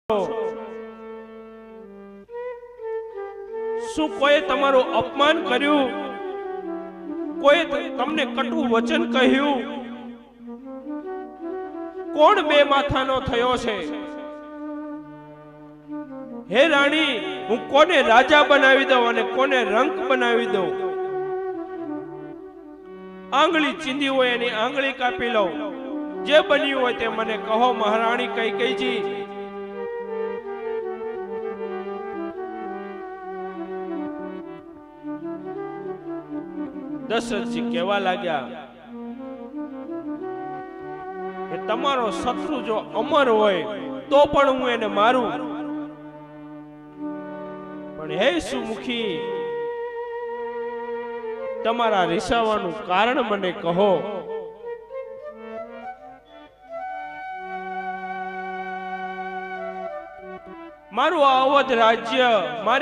શું કોઈ તમારું અપમાન કર્યું? કોઈ તમને કટુ વચન કહ્યું? કોણ બે માથાનો થયો છે? હે રાણી, હું કોને રાજા બનાવી દઉં અને કોને રંક બનાવી દઉં? આંગળી ચીંધી હોય એની આંગળી કાપી લઉં. જે બન્યું હોય તે મને કહો મહારાણી કૈકેયીજી. દશરથજી કહેવા લાગ્યા કે તમારો શત્રુ જો અમર હોય તો પણ હું એને મારું, પણ હે સુમુખી, તમારા રીસાવાનું કારણ મને કહો. મારું આ અવધ રાજ્ય મારી